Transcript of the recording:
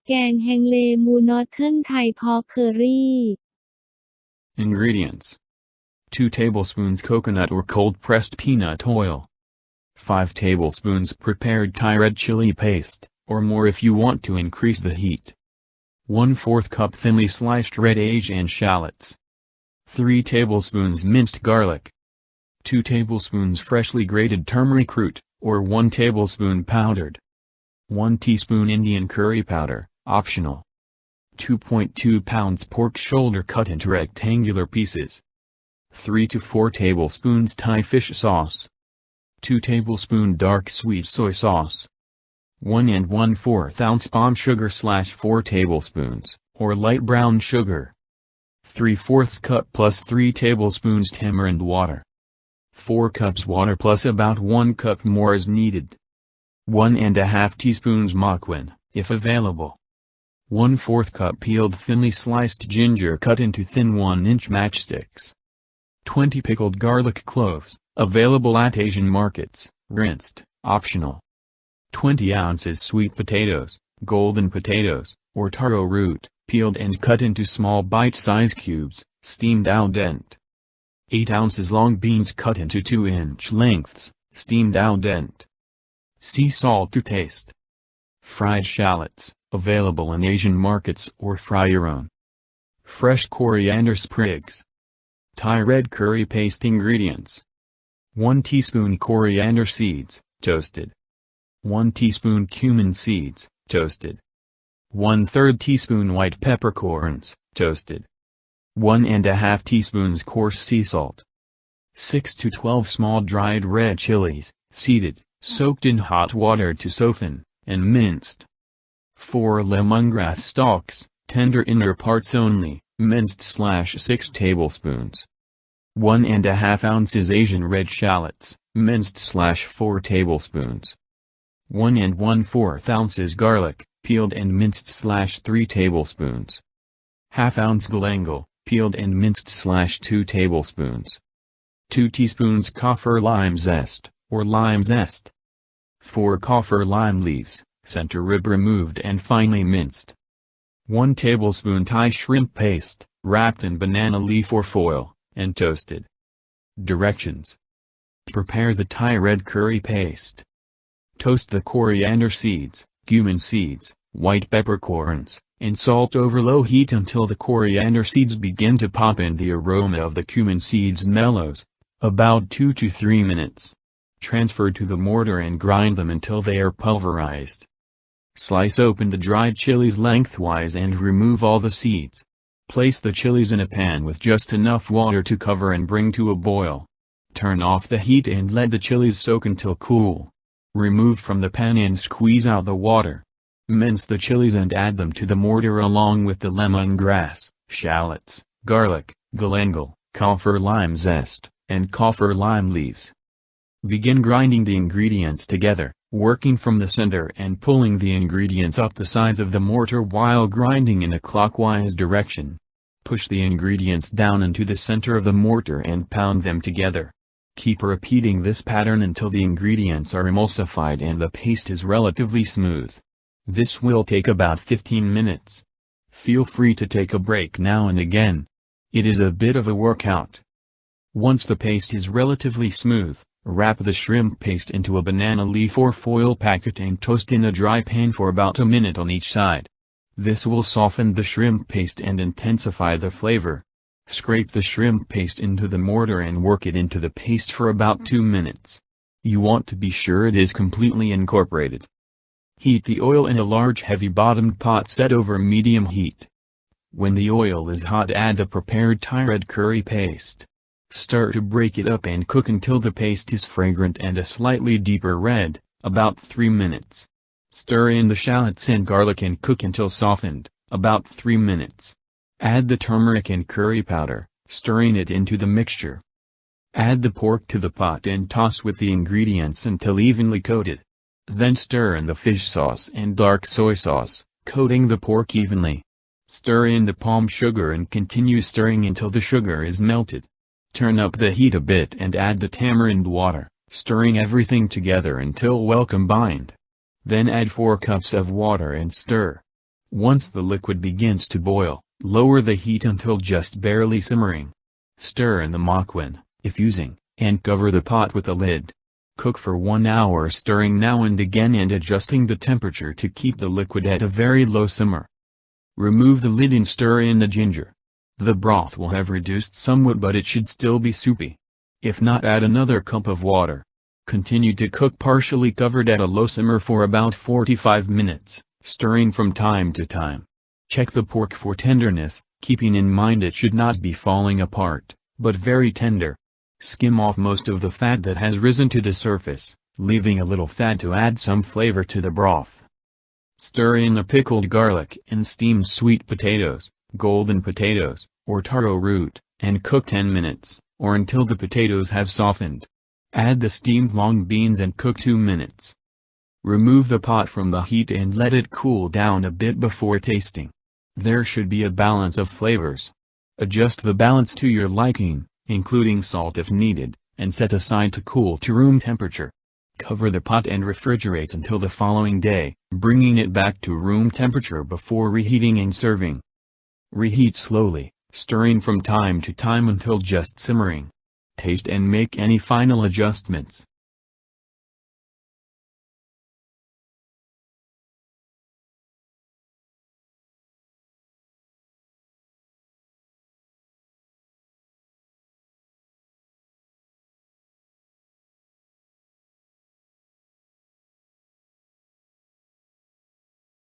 Gaeng Hanglay Moo Northern Thai Pork Curry. Ingredients: 2 tablespoons coconut or cold-pressed peanut oil, 5 tablespoons prepared Thai red chili paste, or more if you want to increase the heat, 1/4 cup thinly sliced red Asian shallots, 3 tablespoons minced garlic, 2 tablespoons freshly grated turmeric root, or 1 tablespoon powdered, 1 teaspoon Indian curry powder, optional, 2.2 pounds pork shoulder cut into rectangular pieces, 3 to 4 tablespoons Thai fish sauce, 2 tablespoon dark sweet soy sauce, 1 1/4 ounce palm sugar / 4 tablespoons, or light brown sugar, 3/4 cup plus 3 tablespoons tamarind water, 4 cups water plus about 1 cup more is needed, 1½ teaspoons ma-khwaen, if available, 1/4 cup peeled thinly sliced ginger cut into thin 1-inch matchsticks, 20 pickled garlic cloves, available at Asian markets, rinsed, optional, 20 ounces sweet potatoes, golden potatoes, or taro root, peeled and cut into small bite-sized cubes, steamed al dente, 8 ounces long beans cut into 2-inch lengths, steamed al dente, sea salt to taste, fried shallots, available in Asian markets or fry your own, fresh coriander sprigs, Thai red curry paste. Ingredients: 1 teaspoon coriander seeds, toasted, 1 teaspoon cumin seeds, toasted, 1/3 teaspoon white peppercorns, toasted, 1½ teaspoons coarse sea salt, 6 to 12 small dried red chilies, seeded, soaked in hot water to soften, and minced, 4 lemongrass stalks, tender inner parts only, minced / 6 tablespoons, 1½ ounces Asian red shallots, minced / 4 tablespoons, 1 1/4 ounces garlic, peeled and minced / 3 tablespoons, ½ ounce galangal, peeled and minced / 2 tablespoons, 2 teaspoons kaffir lime zest, or lime zest, 4 kaffir lime leaves, center rib removed and finely minced, 1 tablespoon Thai shrimp paste, wrapped in banana leaf or foil, and toasted. Directions: prepare the Thai red curry paste. Toast the coriander seeds, cumin seeds, white peppercorns, and salt over low heat until the coriander seeds begin to pop and the aroma of the cumin seeds mellows, about 2 to 3 minutes. Transfer to the mortar and grind them until they are pulverized. Slice open the dried chilies lengthwise and remove all the seeds. Place the chilies in a pan with just enough water to cover and bring to a boil. Turn off the heat and let the chilies soak until cool. Remove from the pan and squeeze out the water. Mince the chilies and add them to the mortar along with the lemongrass, shallots, garlic, galangal, kaffir lime zest, and kaffir lime leaves. Begin grinding the ingredients together, working from the center and pulling the ingredients up the sides of the mortar while grinding in a clockwise direction. Push the ingredients down into the center of the mortar and pound them together. Keep repeating this pattern until the ingredients are emulsified and the paste is relatively smooth. This will take about 15 minutes. Feel free to take a break now and again. It is a bit of a workout. Once the paste is relatively smooth, wrap the shrimp paste into a banana leaf or foil packet and toast in a dry pan for about a minute on each side. This will soften the shrimp paste and intensify the flavor. Scrape the shrimp paste into the mortar and work it into the paste for about 2 minutes. You want to be sure it is completely incorporated. Heat the oil in a large heavy-bottomed pot set over medium heat. When the oil is hot, add the prepared Thai red curry paste. Stir to break it up and cook until the paste is fragrant and a slightly deeper red, about 3 minutes. Stir in the shallots and garlic and cook until softened, about 3 minutes. Add the turmeric and curry powder, stirring it into the mixture. Add the pork to the pot and toss with the ingredients until evenly coated. Then stir in the fish sauce and dark soy sauce, coating the pork evenly. Stir in the palm sugar and continue stirring until the sugar is melted. Turn up the heat a bit and add the tamarind water, stirring everything together until well combined. Then add 4 cups of water and stir. Once the liquid begins to boil, lower the heat until just barely simmering. Stir in the ma-khwaen, if using, and cover the pot with a lid. Cook for 1 hour, stirring now and again and adjusting the temperature to keep the liquid at a very low simmer. Remove the lid and stir in the ginger. The broth will have reduced somewhat, but it should still be soupy. If not, add another cup of water. Continue to cook partially covered at a low simmer for about 45 minutes, stirring from time to time. Check the pork for tenderness, keeping in mind it should not be falling apart, but very tender. Skim off most of the fat that has risen to the surface, leaving a little fat to add some flavor to the broth. Stir in the pickled garlic and steamed sweet potatoes, golden potatoes, or taro root, and cook 10 minutes, or until the potatoes have softened. Add the steamed long beans and cook 2 minutes. Remove the pot from the heat and let it cool down a bit before tasting. There should be a balance of flavors. Adjust the balance to your liking, including salt if needed, and set aside to cool to room temperature. Cover the pot and refrigerate until the following day, bringing it back to room temperature before reheating and serving. Reheat slowly, stirring from time to time until just simmering. Taste and make any final adjustments.